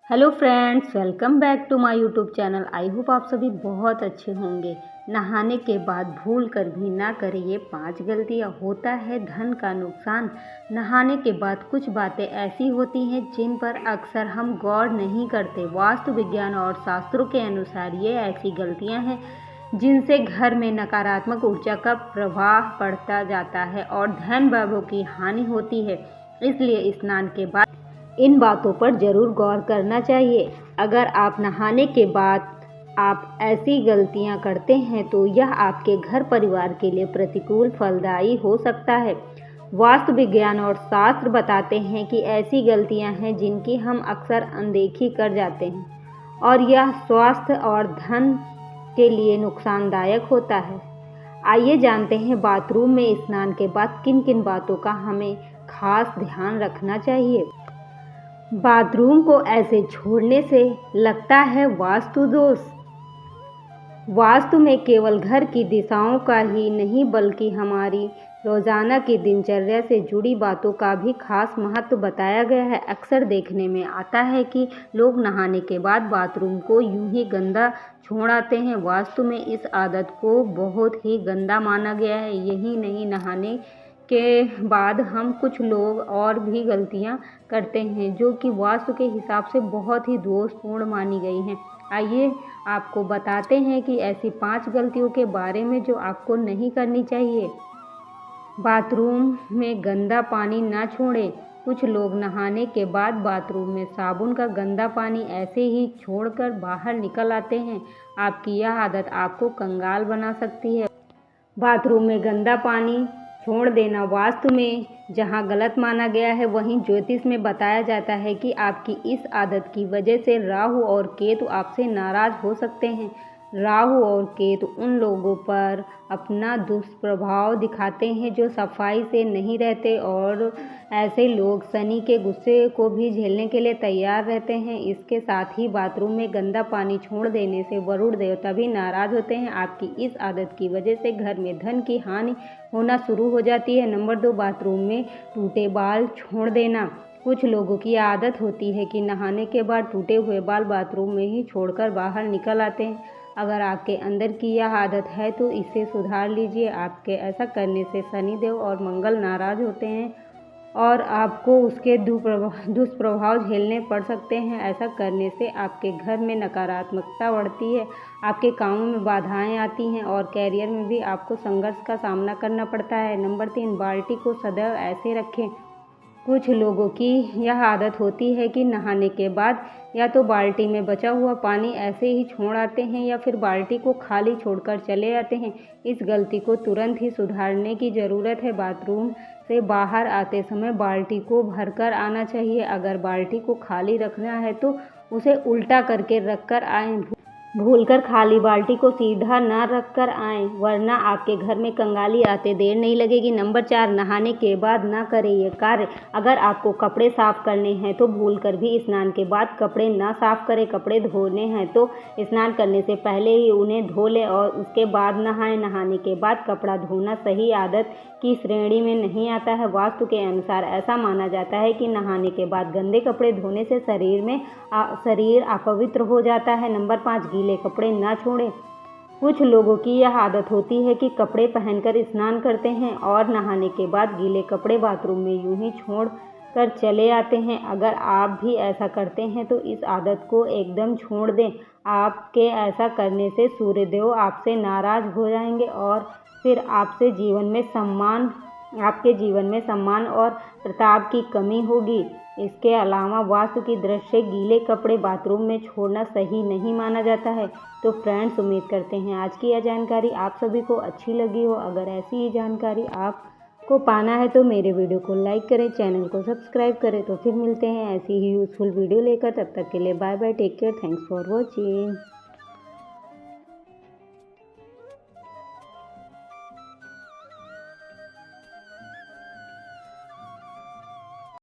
Hello friends, welcome back to my YouTube channel. I hope आप सभी बहुत अच्छे होंगे। नहाने के बाद भूल कर भी ना करें ये 5 गलतियाँ। होता है धन का नुकसान। नहाने के बाद कुछ बातें ऐसी होती हैं जिन पर अक्सर हम गौर नहीं करते। वास्तु विज्ञान और शास्त्रों के अनुसार ये ऐसी गलतियाँ हैं जिनसे घर में नकारात्मक ऊर्जा का प्रभाव पड़ता जाता है और धन वैभव की हानि होती है। इसलिए स्नान के बाद इन बातों पर ज़रूर गौर करना चाहिए। अगर आप नहाने के बाद आप ऐसी गलतियां करते हैं तो यह आपके घर परिवार के लिए प्रतिकूल फलदायी हो सकता है। वास्तु विज्ञान और शास्त्र बताते हैं कि ऐसी गलतियां हैं जिनकी हम अक्सर अनदेखी कर जाते हैं और यह स्वास्थ्य और धन के लिए नुकसानदायक होता है। आइए जानते हैं बाथरूम में स्नान के बाद किन किन बातों का हमें खास ध्यान रखना चाहिए। बाथरूम को ऐसे छोड़ने से लगता है वास्तु दोष। वास्तु में केवल घर की दिशाओं का ही नहीं बल्कि हमारी रोजाना की दिनचर्या से जुड़ी बातों का भी खास महत्व बताया गया है। अक्सर देखने में आता है कि लोग नहाने के बाद बाथरूम को यूं ही गंदा छोड़ आते हैं। वास्तु में इस आदत को बहुत ही गंदा माना गया है। यही नहीं, नहाने के बाद हम कुछ लोग और भी गलतियां करते हैं जो कि वास्तु के हिसाब से बहुत ही दोषपूर्ण मानी गई हैं। आइए आपको बताते हैं कि ऐसी 5 गलतियों के बारे में जो आपको नहीं करनी चाहिए। बाथरूम में गंदा पानी ना छोड़ें। कुछ लोग नहाने के बाद बाथरूम में साबुन का गंदा पानी ऐसे ही छोड़कर बाहर निकल आते हैं। आपकी यह आदत आपको कंगाल बना सकती है। बाथरूम में गंदा पानी छोड़ देना वास्तु में जहां गलत माना गया है, वहीं ज्योतिष में बताया जाता है कि आपकी इस आदत की वजह से राहु और केतु आपसे नाराज हो सकते हैं। राहु और केतु उन लोगों पर अपना दुष्प्रभाव दिखाते हैं जो सफाई से नहीं रहते और ऐसे लोग शनि के गुस्से को भी झेलने के लिए तैयार रहते हैं। इसके साथ ही बाथरूम में गंदा पानी छोड़ देने से वरुण देवता भी नाराज होते हैं। आपकी इस आदत की वजह से घर में धन की हानि होना शुरू हो जाती है। नंबर 2, बाथरूम में टूटे बाल छोड़ देना। कुछ लोगों की आदत होती है कि नहाने के बाद टूटे हुए बाल बाथरूम में ही छोड़कर बाहर निकल आते हैं। अगर आपके अंदर की यह आदत है तो इसे सुधार लीजिए। आपके ऐसा करने से शनिदेव और मंगल नाराज होते हैं और आपको उसके दुष्प्रभाव झेलने पड़ सकते हैं। ऐसा करने से आपके घर में नकारात्मकता बढ़ती है, आपके कामों में बाधाएं आती हैं और कैरियर में भी आपको संघर्ष का सामना करना पड़ता है। नंबर 3, बाल्टी को सदैव ऐसे रखें। कुछ लोगों की यह आदत होती है कि नहाने के बाद या तो बाल्टी में बचा हुआ पानी ऐसे ही छोड़ आते हैं या फिर बाल्टी को खाली छोड़कर चले जाते हैं। इस गलती को तुरंत ही सुधारने की ज़रूरत है। बाथरूम से बाहर आते समय बाल्टी को भरकर आना चाहिए। अगर बाल्टी को खाली रखना है तो उसे उल्टा करके रखकर आएँ। भूलकर खाली बाल्टी को सीधा ना रख कर आएँ, वरना आपके घर में कंगाली आते देर नहीं लगेगी। नंबर 4, नहाने के बाद ना करें ये कार्य। अगर आपको कपड़े साफ करने हैं तो भूलकर भी स्नान के बाद कपड़े ना साफ करें। कपड़े धोने हैं तो स्नान करने से पहले ही उन्हें धो लें और उसके बाद नहाएं। नहाने के बाद कपड़ा धोना सही आदत की श्रेणी में नहीं आता है। वास्तु के अनुसार ऐसा माना जाता है कि नहाने के बाद गंदे कपड़े धोने से शरीर अपवित्र हो जाता है। नंबर 5, गीले कपड़े ना छोड़ें। कुछ लोगों की यह आदत होती है कि कपड़े पहनकर स्नान करते हैं और नहाने के बाद गीले कपड़े बाथरूम में यूं ही छोड़ कर चले आते हैं। अगर आप भी ऐसा करते हैं तो इस आदत को एकदम छोड़ दें। आपके ऐसा करने से सूर्यदेव आपसे नाराज हो जाएंगे और फिर आपके जीवन में सम्मान और प्रताप की कमी होगी। इसके अलावा वास्तु की दृष्टि से गीले कपड़े बाथरूम में छोड़ना सही नहीं माना जाता है। तो फ्रेंड्स, उम्मीद करते हैं आज की यह जानकारी आप सभी को अच्छी लगी हो। अगर ऐसी ही जानकारी आपको पाना है तो मेरे वीडियो को लाइक करें, चैनल को सब्सक्राइब करें। तो फिर मिलते हैं ऐसी ही यूज़फुल वीडियो लेकर। तब तक के लिए bye bye, take care, thanks for watching.